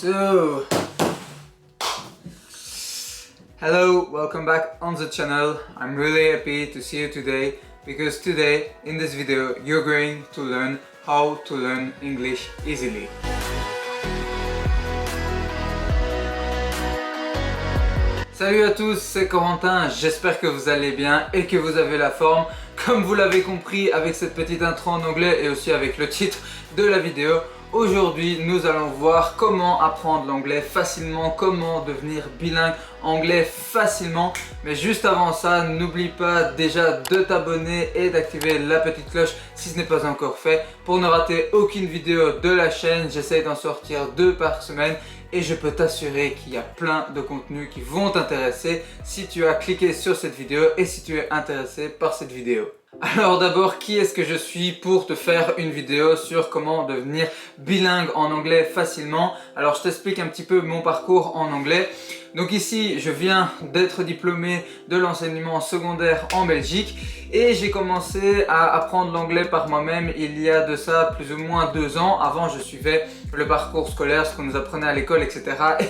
So, hello, welcome back on the channel. I'm really happy to see you today because today in this video you're going to learn how to learn English easily. Salut à tous, c'est Corentin, j'espère que vous allez bien et que vous avez la forme. Comme vous l'avez compris avec cette petite intro en anglais et aussi avec le titre de la vidéo, aujourd'hui nous allons voir comment apprendre l'anglais facilement, comment devenir bilingue anglais facilement. Mais juste avant ça, n'oublie pas déjà de t'abonner et d'activer la petite cloche si ce n'est pas encore fait pour ne rater aucune vidéo de la chaîne. J'essaie d'en sortir 2 par semaine. Et je peux t'assurer qu'il y a plein de contenus qui vont t'intéresser si tu as cliqué sur cette vidéo et si tu es intéressé par cette vidéo. Alors d'abord, qui est-ce que je suis pour te faire une vidéo sur comment devenir bilingue en anglais facilement? Alors je t'explique un petit peu mon parcours en anglais. Donc ici, je viens d'être diplômé de l'enseignement secondaire en Belgique et j'ai commencé à apprendre l'anglais par moi-même il y a de ça plus ou moins 2 ans. Avant, je suivais le parcours scolaire, ce qu'on nous apprenait à l'école, etc.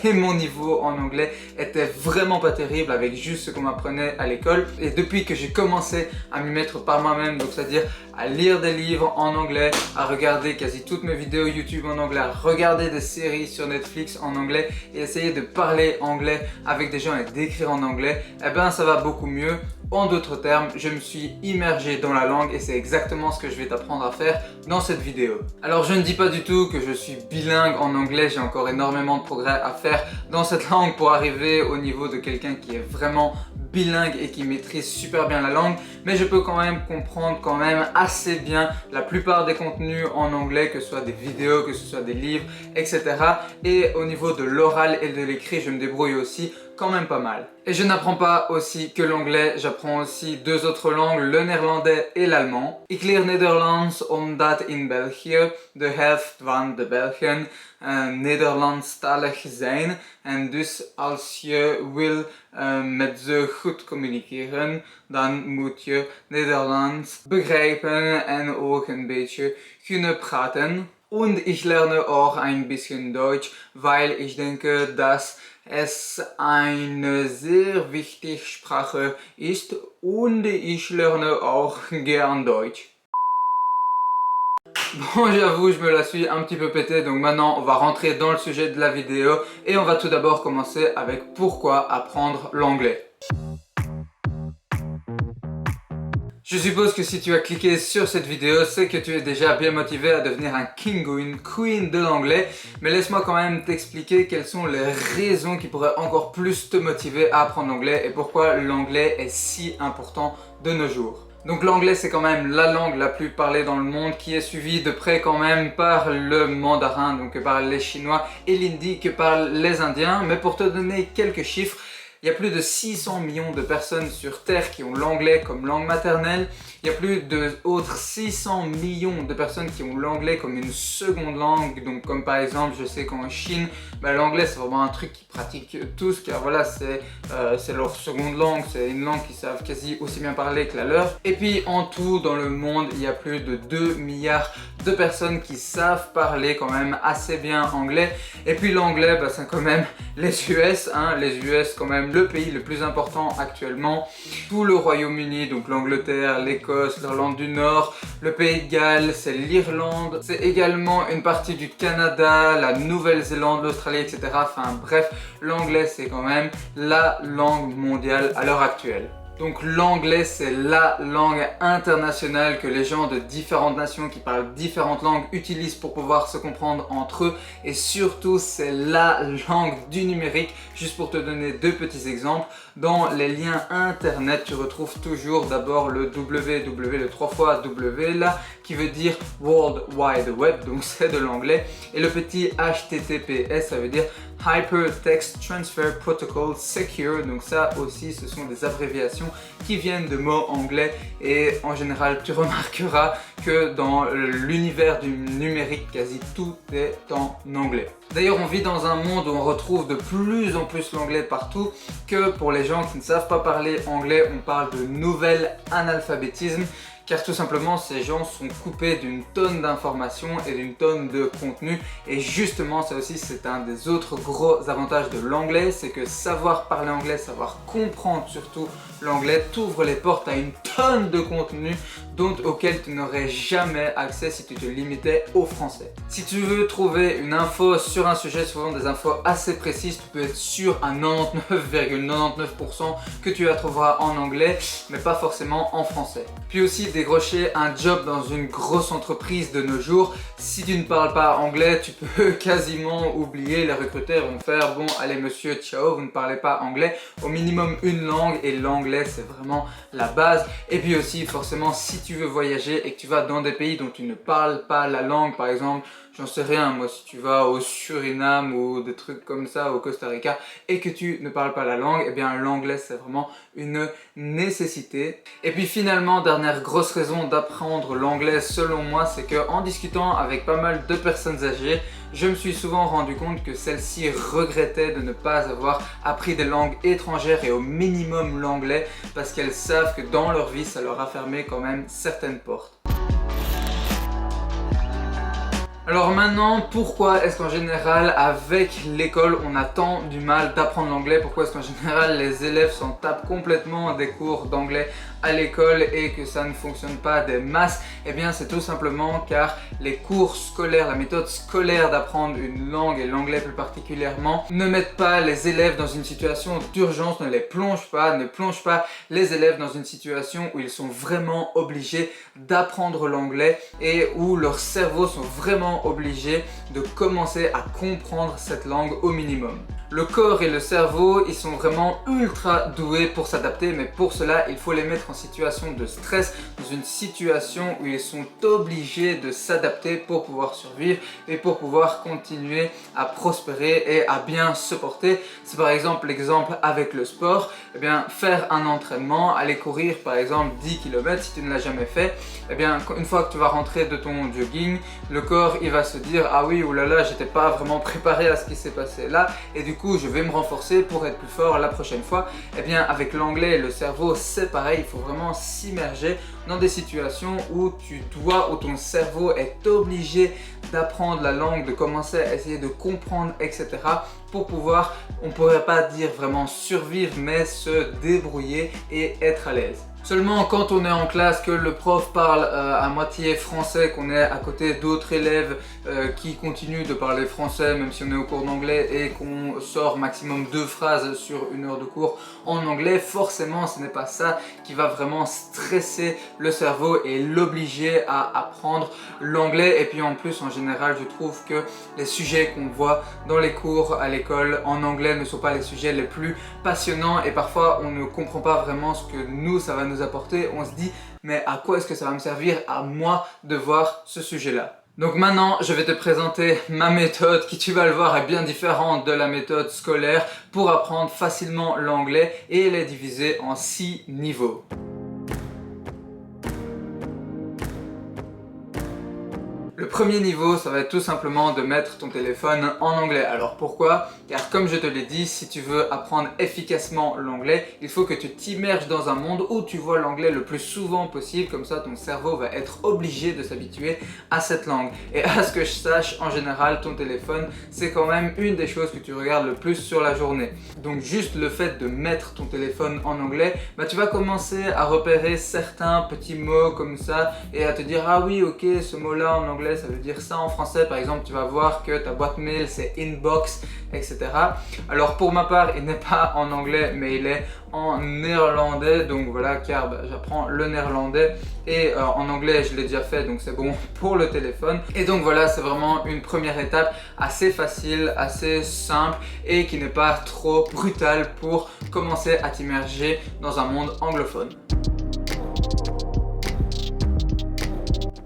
Et mon niveau en anglais était vraiment pas terrible avec juste ce qu'on m'apprenait à l'école. Et depuis que j'ai commencé à m'y mettre par moi-même, donc c'est-à-dire à lire des livres en anglais, à regarder quasi toutes mes vidéos YouTube en anglais, à regarder des séries sur Netflix en anglais et essayer de parler anglais avec des gens et d'écrire en anglais, eh ben ça va beaucoup mieux. En d'autres termes, je me suis immergé dans la langue et c'est exactement ce que je vais t'apprendre à faire dans cette vidéo. Alors je ne dis pas du tout que je suis bilingue en anglais, j'ai encore énormément de progrès à faire dans cette langue pour arriver au niveau de quelqu'un qui est vraiment bilingue et qui maîtrise super bien la langue, mais je peux quand même comprendre quand même assez bien la plupart des contenus en anglais, que ce soit des vidéos, que ce soit des livres, etc. Et au niveau de l'oral et de l'écrit, je me débrouille aussi quand même pas mal. Et je n'apprends pas aussi que l'anglais, j'apprends aussi 2 autres langues, le néerlandais et l'allemand. Ik leer Nederlands omdat in België de helft van de Belgen Nederlandstalig zijn. En dus als je wil met ze goed communiceren, dan moet je Nederlands begrijpen en ook een beetje kunnen praten. Und ich lerne auch ein bisschen Deutsch, weil ich denke, dass es eine sehr wichtige Sprache ist und ich lerne auch gern Deutsch. Bon, j'avoue, je me la suis un petit peu pété, donc maintenant on va rentrer dans le sujet de la vidéo et on va tout d'abord commencer avec pourquoi apprendre l'anglais. Je suppose que si tu as cliqué sur cette vidéo, c'est que tu es déjà bien motivé à devenir un king ou une queen de l'anglais. Mais laisse-moi quand même t'expliquer quelles sont les raisons qui pourraient encore plus te motiver à apprendre l'anglais et pourquoi l'anglais est si important de nos jours. Donc l'anglais c'est quand même la langue la plus parlée dans le monde qui est suivie de près quand même par le mandarin, donc par les chinois et l'hindi que par les indiens. Mais pour te donner quelques chiffres, il y a plus de 600 millions de personnes sur Terre qui ont l'anglais comme langue maternelle. Il y a plus d'autres 600 millions de personnes qui ont l'anglais comme une seconde langue. Donc comme par exemple, je sais qu'en Chine, l'anglais c'est vraiment un truc qu'ils pratiquent tous car voilà, c'est leur seconde langue. C'est une langue qu'ils savent quasi aussi bien parler que la leur. Et puis en tout, dans le monde, il y a plus de 2 milliards de personnes qui savent parler quand même assez bien anglais. Et puis l'anglais, c'est quand même les US, les US quand même le pays le plus important actuellement. Tout le Royaume-Uni, donc l'Angleterre, l'Écosse, l'Irlande du Nord, le Pays de Galles, c'est l'Irlande, c'est également une partie du Canada, la Nouvelle-Zélande, l'Australie, etc. Enfin bref, l'anglais c'est quand même la langue mondiale à l'heure actuelle. Donc l'anglais c'est la langue internationale que les gens de différentes nations qui parlent différentes langues utilisent pour pouvoir se comprendre entre eux et surtout c'est la langue du numérique. Juste pour te donner 2 petits exemples, dans les liens internet tu retrouves toujours d'abord le www, le 3 fois W là qui veut dire World Wide Web, donc c'est de l'anglais, et le petit HTTPS ça veut dire Hypertext Transfer Protocol Secure, donc ça aussi ce sont des abréviations qui viennent de mots anglais et en général tu remarqueras que dans l'univers du numérique quasi tout est en anglais. D'ailleurs on vit dans un monde où on retrouve de plus en plus l'anglais partout, que pour les gens qui ne savent pas parler anglais on parle de nouvel analphabétisme car tout simplement ces gens sont coupés d'une tonne d'informations et d'une tonne de contenu. Et justement ça aussi c'est un des autres gros avantages de l'anglais, c'est que savoir parler anglais, savoir comprendre surtout l'anglais t'ouvre les portes à une tonne de contenu auquel tu n'aurais jamais accès si tu te limitais au français. Si tu veux trouver une info sur un sujet, souvent des infos assez précises, tu peux être sûr à 99,99% que tu la trouveras en anglais, mais pas forcément en français. Puis aussi décrocher un job dans une grosse entreprise de nos jours, si tu ne parles pas anglais, tu peux quasiment oublier. Les recruteurs vont faire bon allez monsieur, ciao, vous ne parlez pas anglais, au minimum une langue, et l'anglais c'est vraiment la base. Et puis aussi forcément si tu veux voyager et que tu vas dans des pays dont tu ne parles pas la langue, par exemple j'en sais rien moi, si tu vas au Suriname ou des trucs comme ça, au Costa Rica, et que tu ne parles pas la langue, eh bien l'anglais c'est vraiment une nécessité. Et puis finalement, dernière grosse raison d'apprendre l'anglais selon moi, c'est que en discutant avec pas mal de personnes âgées, je me suis souvent rendu compte que celles-ci regrettaient de ne pas avoir appris des langues étrangères et au minimum l'anglais, parce qu'elles savent que dans leur vie ça leur a fermé quand même certaines portes. Alors maintenant, pourquoi est-ce qu'en général avec l'école on a tant du mal d'apprendre l'anglais? Pourquoi est-ce qu'en général les élèves s'en tapent complètement des cours d'anglais à l'école et que ça ne fonctionne pas des masses? Eh bien c'est tout simplement car les cours scolaires, la méthode scolaire d'apprendre une langue et l'anglais plus particulièrement, ne mettent pas les élèves dans une situation d'urgence, ne plonge pas les élèves dans une situation où ils sont vraiment obligés d'apprendre l'anglais et où leurs cerveaux sont vraiment obligés de commencer à comprendre cette langue au minimum. Le corps et le cerveau, ils sont vraiment ultra doués pour s'adapter, mais pour cela, il faut les mettre en situation de stress, dans une situation où ils sont obligés de s'adapter pour pouvoir survivre et pour pouvoir continuer à prospérer et à bien se porter. C'est par exemple l'exemple avec le sport. Eh bien, faire un entraînement, aller courir par exemple 10 km si tu ne l'as jamais fait, eh bien, une fois que tu vas rentrer de ton jogging, le corps il va se dire ah oui, oulala, j'étais pas vraiment préparé à ce qui s'est passé là, et du coup je vais me renforcer pour être plus fort la prochaine fois. Eh bien avec l'anglais et le cerveau c'est pareil, il faut vraiment s'immerger dans des situations où ton cerveau est obligé d'apprendre la langue, de commencer à essayer de comprendre, etc. pour pouvoir, on pourrait pas dire vraiment survivre, mais se débrouiller et être à l'aise. Seulement quand on est en classe, que le prof parle à moitié français, qu'on est à côté d'autres élèves qui continuent de parler français même si on est au cours d'anglais, et qu'on sort maximum 2 phrases sur 1 heure de cours en anglais, forcément ce n'est pas ça qui va vraiment stresser le cerveau et l'obliger à apprendre l'anglais. Et puis en plus en général je trouve que les sujets qu'on voit dans les cours à l'école en anglais ne sont pas les sujets les plus passionnants, et parfois on ne comprend pas vraiment ce que nous ça va nous apporter. On se dit mais à quoi est-ce que ça va me servir à moi de voir ce sujet là? Donc maintenant je vais te présenter ma méthode qui, tu vas le voir, est bien différente de la méthode scolaire pour apprendre facilement l'anglais, et elle est divisée en 6 niveaux. Le premier niveau, ça va être tout simplement de mettre ton téléphone en anglais. Alors pourquoi? Car comme je te l'ai dit, si tu veux apprendre efficacement l'anglais, il faut que tu t'immerges dans un monde où tu vois l'anglais le plus souvent possible. Comme ça, ton cerveau va être obligé de s'habituer à cette langue. Et à ce que je sache, en général, ton téléphone, c'est quand même une des choses que tu regardes le plus sur la journée. Donc juste le fait de mettre ton téléphone en anglais, tu vas commencer à repérer certains petits mots comme ça et à te dire ah oui, ok, ce mot-là en anglais ça veut dire ça en français. Par exemple, tu vas voir que ta boîte mail c'est inbox, etc. Alors pour ma part, il n'est pas en anglais mais il est en néerlandais, donc voilà, car j'apprends le néerlandais et en anglais je l'ai déjà fait, donc c'est bon pour le téléphone. Et donc voilà, c'est vraiment une première étape assez facile, assez simple et qui n'est pas trop brutale pour commencer à t'immerger dans un monde anglophone.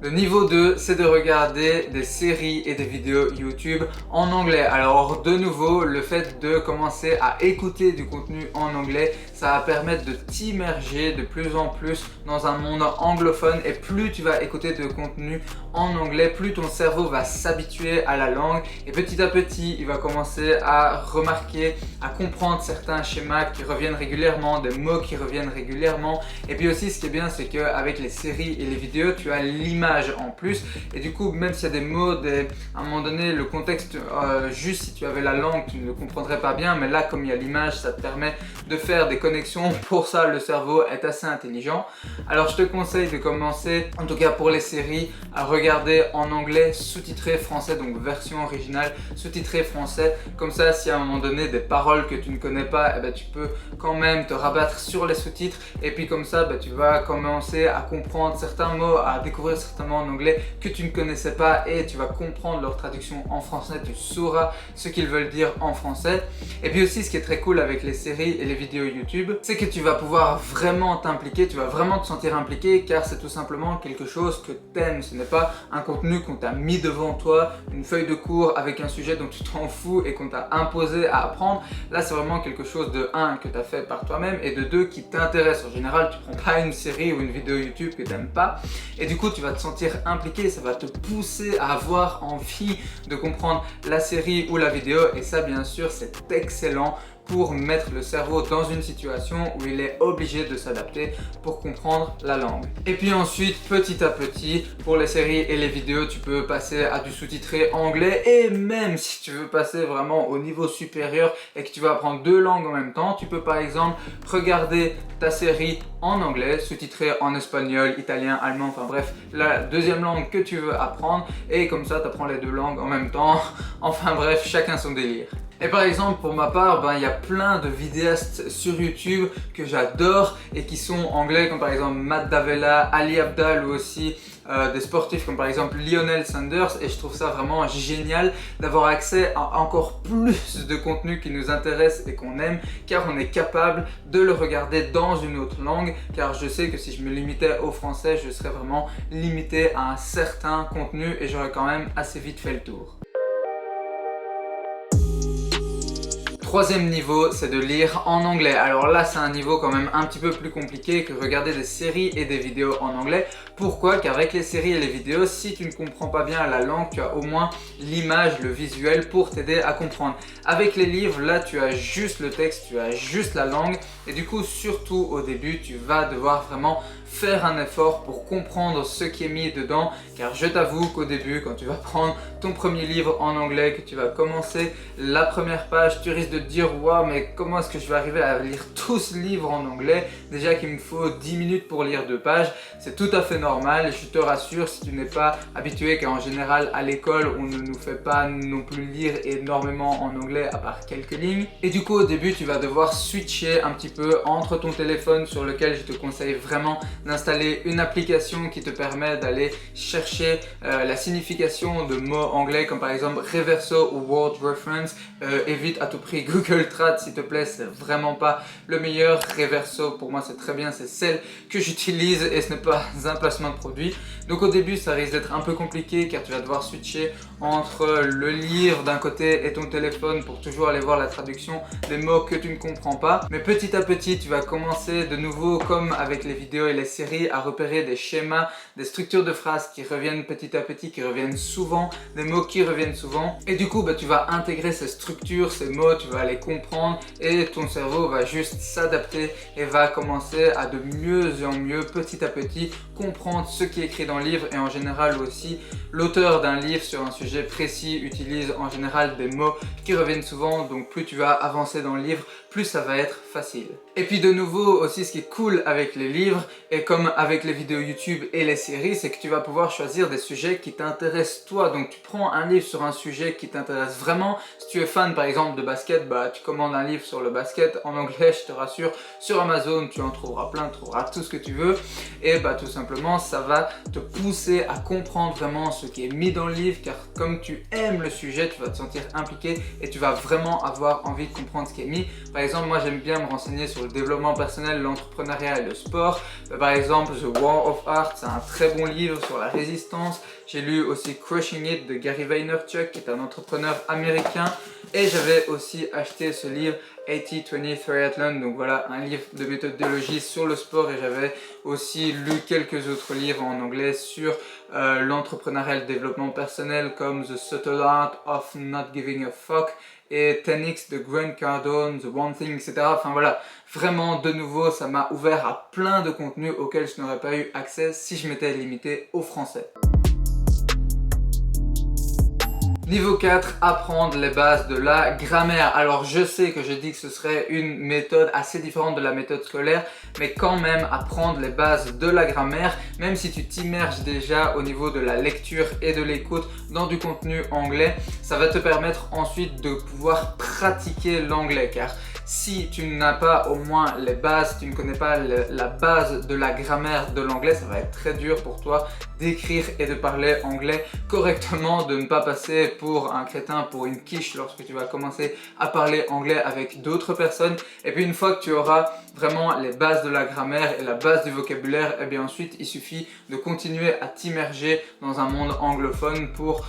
Le niveau 2, c'est de regarder des séries et des vidéos YouTube en anglais. Alors de nouveau, le fait de commencer à écouter du contenu en anglais, ça va permettre de t'immerger de plus en plus dans un monde anglophone, et plus tu vas écouter de contenu en anglais, plus ton cerveau va s'habituer à la langue, et petit à petit, il va commencer à remarquer, à comprendre certains schémas qui reviennent régulièrement, des mots qui reviennent régulièrement. Et puis aussi, ce qui est bien, c'est qu'avec les séries et les vidéos, tu as l'image en plus, et du coup, même s'il y a des mots, à un moment donné, le contexte, juste si tu avais la langue, tu ne le comprendrais pas bien, mais là, comme il y a l'image, ça te permet de faire des connexions. Pour ça, le cerveau est assez intelligent. Alors je te conseille de commencer, en tout cas pour les séries, à regarder en anglais sous-titré français, donc version originale sous-titré français. Comme ça, si à un moment donné des paroles que tu ne connais pas, eh ben, tu peux quand même te rabattre sur les sous-titres, et puis comme ça tu vas commencer à comprendre certains mots, à découvrir certains mots en anglais que tu ne connaissais pas, et tu vas comprendre leur traduction en français, tu sauras ce qu'ils veulent dire en français. Et puis aussi, ce qui est très cool avec les séries et les vidéos YouTube, c'est que tu vas pouvoir vraiment t'impliquer, tu vas vraiment te sentir impliqué, car c'est tout simplement quelque chose que t'aimes. Ce n'est pas un contenu qu'on t'a mis devant toi, une feuille de cours avec un sujet dont tu t'en fous et qu'on t'a imposé à apprendre. Là, c'est vraiment quelque chose de 1 que tu as fait par toi-même, et de 2 qui t'intéresse. En général, tu prends pas une série ou une vidéo YouTube que tu n'aimes pas, et du coup tu vas te sentir impliqué, ça va te pousser à avoir envie de comprendre la série ou la vidéo, et ça bien sûr c'est excellent pour mettre le cerveau dans une situation où il est obligé de s'adapter pour comprendre la langue. Et puis ensuite, petit à petit, pour les séries et les vidéos, tu peux passer à du sous-titré anglais, et même si tu veux passer vraiment au niveau supérieur et que tu vas apprendre 2 langues en même temps, tu peux par exemple regarder ta série en anglais, sous-titré en espagnol, italien, allemand, enfin bref, la deuxième langue que tu veux apprendre, et comme ça tu apprends les 2 langues en même temps. Enfin bref, chacun son délire. Et par exemple, pour ma part, il y a plein de vidéastes sur YouTube que j'adore et qui sont anglais, comme par exemple Matt Davella, Ali Abdaal, ou aussi des sportifs comme par exemple Lionel Sanders, et je trouve ça vraiment génial d'avoir accès à encore plus de contenu qui nous intéresse et qu'on aime, car on est capable de le regarder dans une autre langue, car je sais que si je me limitais au français, je serais vraiment limité à un certain contenu et j'aurais quand même assez vite fait le tour. Troisième niveau, c'est de lire en anglais. Alors là, c'est un niveau quand même un petit peu plus compliqué que regarder des séries et des vidéos en anglais. Pourquoi? Car avec les séries et les vidéos, si tu ne comprends pas bien la langue, tu as au moins l'image, le visuel pour t'aider à comprendre. Avec les livres, là, tu as juste le texte, tu as juste la langue, et du coup, surtout au début, tu vas devoir vraiment faire un effort pour comprendre ce qui est mis dedans, car je t'avoue qu'au début, quand tu vas prendre ton premier livre en anglais, que tu vas commencer la première page, tu risques de te dire waouh, mais comment est-ce que je vais arriver à lire tout ce livre en anglais? Déjà qu'il me faut 10 minutes pour lire 2 pages, c'est tout à fait normal. Je te rassure, si tu n'es pas habitué, car en général à l'école on ne nous fait pas non plus lire énormément en anglais à part quelques lignes, et du coup au début tu vas devoir switcher un petit peu entre ton téléphone, sur lequel je te conseille vraiment d'installer une application qui te permet d'aller chercher la signification de mots anglais, comme par exemple Reverso ou Word Reference. Évite à tout prix Google Trad s'il te plaît, c'est vraiment pas le meilleur. Reverso pour moi c'est très bien, c'est celle que j'utilise et ce n'est pas un placement de produit. Donc au début ça risque d'être un peu compliqué, car tu vas devoir switcher entre le livre d'un côté et ton téléphone pour toujours aller voir la traduction des mots que tu ne comprends pas. Mais petit à petit tu vas commencer de nouveau, comme avec les vidéos et les séries, à repérer des schémas, des structures de phrases qui reviennent petit à petit, qui reviennent souvent, des mots qui reviennent souvent, et du coup tu vas intégrer ces structures, ces mots, tu vas les comprendre, et ton cerveau va juste s'adapter et va commencer à de mieux en mieux, petit à petit, comprendre ce qui est écrit dans le livre. Et en général aussi, l'auteur d'un livre sur un sujet précis utilise en général des mots qui reviennent souvent, donc plus tu vas avancer dans le livre, plus ça va être facile. Et puis de nouveau aussi, ce qui est cool avec les livres, et comme avec les vidéos YouTube et les séries, c'est que tu vas pouvoir choisir des sujets qui t'intéressent toi. Donc tu prends un livre sur un sujet qui t'intéresse vraiment. Si tu es fan par exemple de basket, tu commandes un livre sur le basket en anglais, je te rassure, sur Amazon tu en trouveras plein, tu trouveras tout ce que tu veux, et tout simplement ça va te pousser à comprendre vraiment ce qui est mis dans le livre, car comme tu aimes le sujet, tu vas te sentir impliqué et tu vas vraiment avoir envie de comprendre ce qui est mis. Par exemple, moi j'aime bien me renseigner sur le développement personnel, l'entrepreneuriat et le sport. Par exemple, The War of Art, c'est un très bon livre sur la résistance. J'ai lu aussi Crushing It de Gary Vaynerchuk, qui est un entrepreneur américain. Et j'avais aussi acheté ce livre 80-20 Triathlon, donc voilà, un livre de méthodologie sur le sport. Et j'avais aussi lu quelques autres livres en anglais sur l'entrepreneuriat et le développement personnel, comme The Subtle Art of Not Giving a Fuck et 10X de Grant Cardone, The One Thing, etc. Enfin voilà, vraiment de nouveau, ça m'a ouvert à plein de contenus auxquels je n'aurais pas eu accès si je m'étais limité au français. Niveau 4, apprendre les bases de la grammaire. Alors je sais que je dis que ce serait une méthode assez différente de la méthode scolaire, mais quand même apprendre les bases de la grammaire, même si tu t'immerges déjà au niveau de la lecture et de l'écoute dans du contenu anglais, ça va te permettre ensuite de pouvoir pratiquer l'anglais, car si tu n'as pas au moins les bases, tu ne connais pas la base de la grammaire de l'anglais, ça va être très dur pour toi d'écrire et de parler anglais correctement, de ne pas passer pour un crétin, pour une quiche lorsque tu vas commencer à parler anglais avec d'autres personnes. Et puis une fois que tu auras vraiment les bases de la grammaire et la base du vocabulaire, et bien ensuite il suffit de continuer à t'immerger dans un monde anglophone pour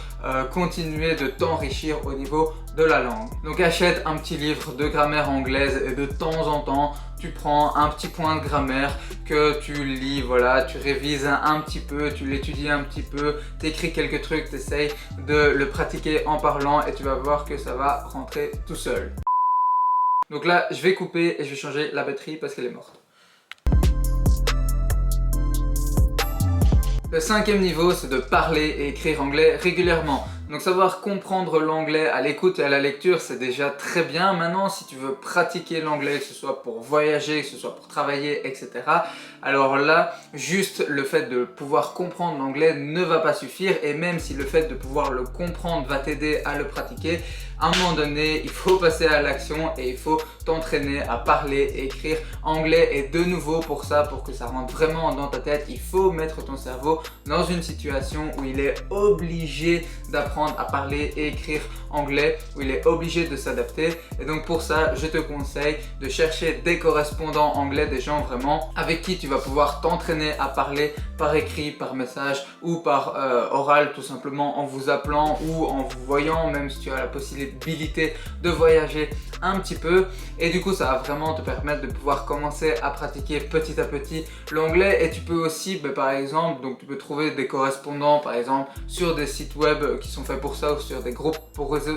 continuer de t'enrichir au niveau de la langue. Donc achète un petit livre de grammaire anglaise et de temps en temps tu prends un petit point de grammaire que tu lis, voilà, tu révises un petit peu, tu l'étudies un petit peu, tu écris quelques trucs, tu essayes de le pratiquer en parlant et tu vas voir que ça va rentrer tout seul. Donc là, je vais couper et je vais changer la batterie parce qu'elle est morte. Le 5e niveau, c'est de parler et écrire anglais régulièrement. Donc savoir comprendre l'anglais à l'écoute et à la lecture, c'est déjà très bien. Maintenant, si tu veux pratiquer l'anglais, que ce soit pour voyager, que ce soit pour travailler, etc. Alors là, juste le fait de pouvoir comprendre l'anglais ne va pas suffire. Et même si le fait de pouvoir le comprendre va t'aider à le pratiquer, à un moment donné, il faut passer à l'action et il faut t'entraîner à parler et écrire anglais. Et de nouveau pour ça, pour que ça rentre vraiment dans ta tête, il faut mettre ton cerveau dans une situation où il est obligé d'apprendre à parler et écrire anglais, où il est obligé de s'adapter. Et donc pour ça, je te conseille de chercher des correspondants anglais, des gens vraiment avec qui tu vas pouvoir t'entraîner à parler par écrit, par message ou par oral, tout simplement en vous appelant ou en vous voyant, même si tu as la possibilité de voyager un petit peu. Et du coup, ça va vraiment te permettre de pouvoir commencer à pratiquer petit à petit l'anglais. Et tu peux aussi, par exemple, donc tu peux trouver des correspondants, par exemple, sur des sites web qui sont faits pour ça ou sur des groupes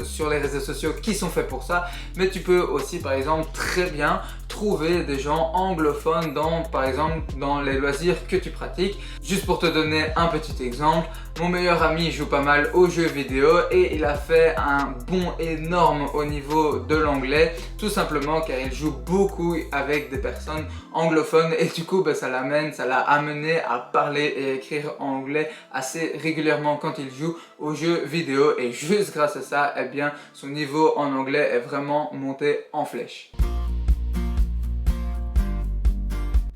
sur les réseaux sociaux qui sont faits pour ça. Mais tu peux aussi, par exemple, très bien trouver des gens anglophones par exemple dans les loisirs que tu pratiques. Juste pour te donner un petit exemple, mon meilleur ami joue pas mal aux jeux vidéo et il a fait un bond énorme au niveau de l'anglais, tout simplement car il joue beaucoup avec des personnes anglophones et du coup ça l'a amené à parler et écrire anglais assez régulièrement quand il joue aux jeux vidéo. Et juste grâce à ça, eh bien, son niveau en anglais est vraiment monté en flèche.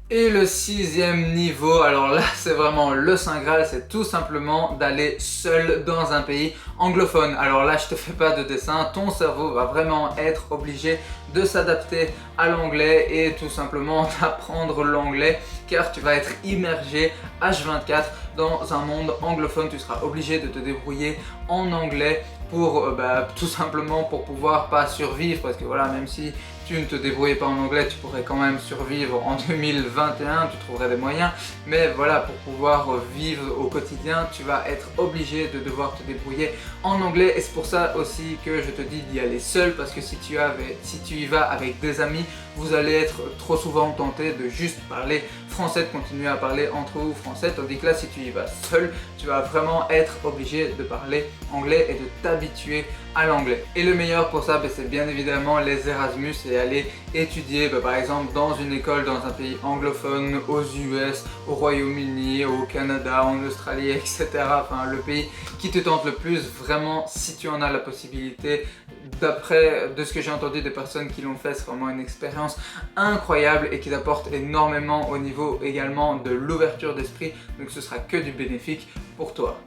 Et le 6e niveau, alors là c'est vraiment le Saint Graal, c'est tout simplement d'aller seul dans un pays anglophone. Alors là je te fais pas de dessin, ton cerveau va vraiment être obligé de s'adapter à l'anglais et tout simplement d'apprendre l'anglais car tu vas être immergé H24 dans un monde anglophone. Tu seras obligé de te débrouiller en anglais pour tout simplement pour pouvoir pas survivre, parce que voilà, même si tu ne te débrouillais pas en anglais, tu pourrais quand même survivre en 2021, tu trouverais des moyens, mais voilà, pour pouvoir vivre au quotidien, tu vas être obligé de devoir te débrouiller en anglais. Et c'est pour ça aussi que je te dis d'y aller seul, parce que si tu y vas avec des amis, vous allez être trop souvent tenté de juste parler français, de continuer à parler entre vous français, tandis que là si tu y vas seul, tu vas vraiment être obligé de parler anglais et de t'habituer à l'anglais. Et le meilleur pour ça, c'est bien évidemment les Erasmus et aller étudier par exemple dans une école dans un pays anglophone, aux US, au Royaume-Uni, au Canada, en Australie, etc. Enfin le pays qui te tente le plus, vraiment, si tu en as la possibilité. D'après de ce que j'ai entendu des personnes qui l'ont fait, c'est vraiment une expérience incroyable et qui t'apporte énormément au niveau également de l'ouverture d'esprit, donc ce sera que du bénéfique pour toi.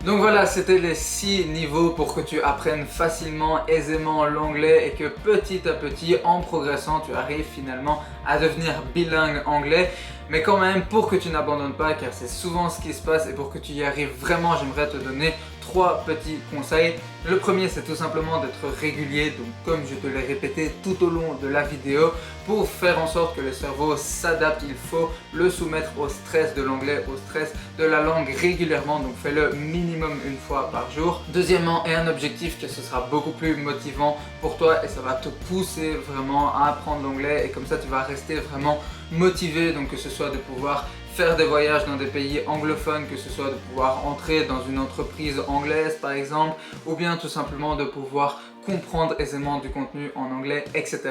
Donc voilà, c'était les 6 niveaux pour que tu apprennes facilement, aisément l'anglais et que petit à petit, en progressant, tu arrives finalement à devenir bilingue anglais. Mais quand même, pour que tu n'abandonnes pas, car c'est souvent ce qui se passe, et pour que tu y arrives vraiment, j'aimerais te donner 3 petits conseils. Le premier, c'est tout simplement d'être régulier, donc comme je te l'ai répété tout au long de la vidéo, pour faire en sorte que le cerveau s'adapte, il faut le soumettre au stress de l'anglais, au stress de la langue régulièrement, donc fais-le minimum une fois par jour. Deuxièmement, et un objectif que ce sera beaucoup plus motivant pour toi et ça va te pousser vraiment à apprendre l'anglais et comme ça tu vas rester vraiment motivé, donc que ce soit de pouvoir faire des voyages dans des pays anglophones, que ce soit de pouvoir entrer dans une entreprise anglaise par exemple, ou bien tout simplement de pouvoir comprendre aisément du contenu en anglais, etc.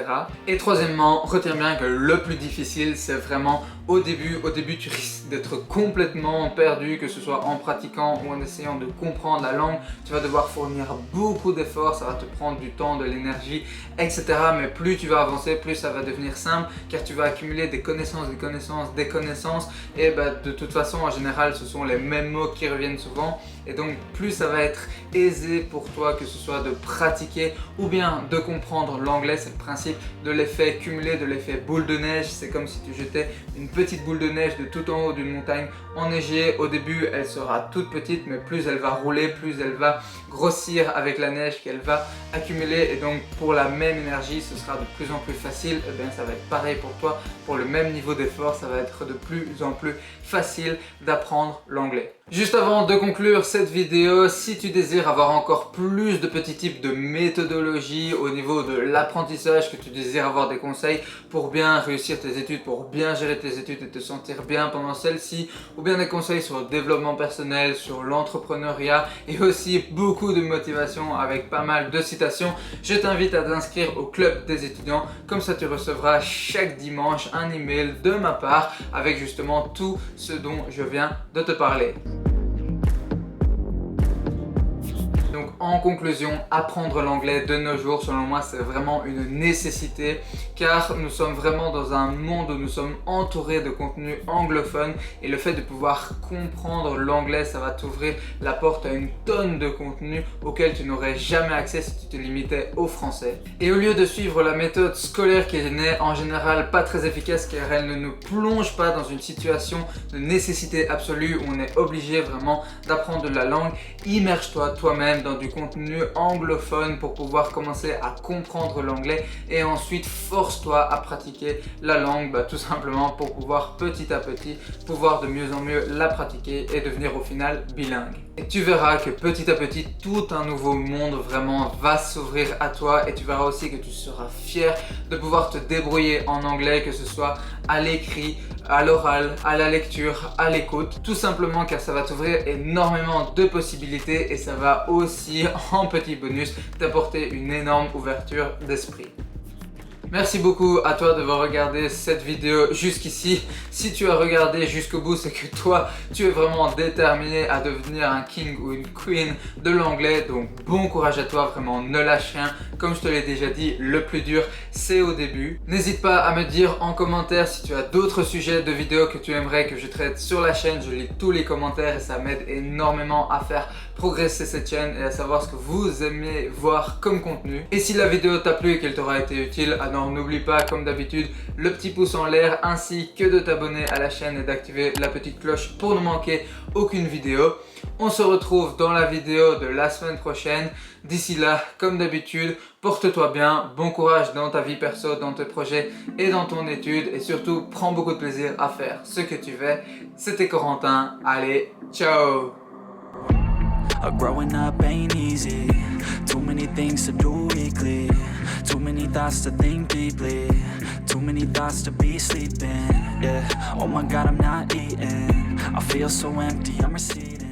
Et troisièmement, retiens bien que le plus difficile, c'est vraiment au début. Au début, tu risques d'être complètement perdu, que ce soit en pratiquant ou en essayant de comprendre la langue. Tu vas devoir fournir beaucoup d'efforts, ça va te prendre du temps, de l'énergie, etc. Mais plus tu vas avancer, plus ça va devenir simple, car tu vas accumuler des connaissances, des connaissances, des connaissances. Et de toute façon, en général, ce sont les mêmes mots qui reviennent souvent. Et donc, plus ça va être aisé pour toi, que ce soit de pratiquer ou bien de comprendre l'anglais. C'est le principe de l'effet cumulé, de l'effet boule de neige. C'est comme si tu jetais une petite boule de neige de tout en haut d'une montagne enneigée. Au début, elle sera toute petite, mais plus elle va rouler, plus elle va grossir avec la neige qu'elle va accumuler. Et donc, pour la même énergie, ce sera de plus en plus facile. Et bien, ça va être pareil pour toi. Pour le même niveau d'effort, ça va être de plus en plus facile d'apprendre l'anglais. Juste avant de conclure cette vidéo, si tu désires avoir encore plus de petits types de méthodologie au niveau de l'apprentissage, que tu désires avoir des conseils pour bien réussir tes études, pour bien gérer tes études et te sentir bien pendant celles-ci, ou bien des conseils sur le développement personnel, sur l'entrepreneuriat et aussi beaucoup de motivation avec pas mal de citations, je t'invite à t'inscrire au club des étudiants. Comme ça, tu recevras chaque dimanche un email de ma part avec justement tout ce dont je viens de te parler. Donc en conclusion, apprendre l'anglais de nos jours, selon moi, c'est vraiment une nécessité car nous sommes vraiment dans un monde où nous sommes entourés de contenu anglophone et le fait de pouvoir comprendre l'anglais, ça va t'ouvrir la porte à une tonne de contenu auquel tu n'aurais jamais accès si tu te limitais au français. Et au lieu de suivre la méthode scolaire qui n'est en général pas très efficace car elle ne nous plonge pas dans une situation de nécessité absolue où on est obligé vraiment d'apprendre de la langue, immerge-toi toi-même dans du contenu anglophone pour pouvoir commencer à comprendre l'anglais et ensuite force-toi à pratiquer la langue tout simplement pour pouvoir petit à petit pouvoir de mieux en mieux la pratiquer et devenir au final bilingue. Et tu verras que petit à petit tout un nouveau monde vraiment va s'ouvrir à toi et tu verras aussi que tu seras fier de pouvoir te débrouiller en anglais, que ce soit à l'écrit, à l'oral, à la lecture, à l'écoute, tout simplement car ça va t'ouvrir énormément de possibilités et ça va aussi en petit bonus t'apporter une énorme ouverture d'esprit. Merci beaucoup à toi d'avoir regardé cette vidéo jusqu'ici. Si tu as regardé jusqu'au bout, c'est que toi, tu es vraiment déterminé à devenir un king ou une queen de l'anglais. Donc bon courage à toi, vraiment ne lâche rien. Comme je te l'ai déjà dit, le plus dur, c'est au début. N'hésite pas à me dire en commentaire si tu as d'autres sujets de vidéos que tu aimerais que je traite sur la chaîne. Je lis tous les commentaires et ça m'aide énormément à faire progresser cette chaîne et à savoir ce que vous aimez voir comme contenu. Et si la vidéo t'a plu et qu'elle t'aura été utile, alors n'oublie pas comme d'habitude le petit pouce en l'air ainsi que de t'abonner à la chaîne et d'activer la petite cloche pour ne manquer aucune vidéo. On se retrouve dans la vidéo de la semaine prochaine. D'ici là, comme d'habitude, porte-toi bien, bon courage dans ta vie perso, dans tes projets et dans ton étude et surtout prends beaucoup de plaisir à faire ce que tu veux. C'était Corentin, allez, ciao! Growing up ain't easy. Too many things to do weekly. Too many thoughts to think deeply. Too many thoughts to be sleeping. Yeah. Oh my God, I'm not eating. I feel so empty, I'm receding.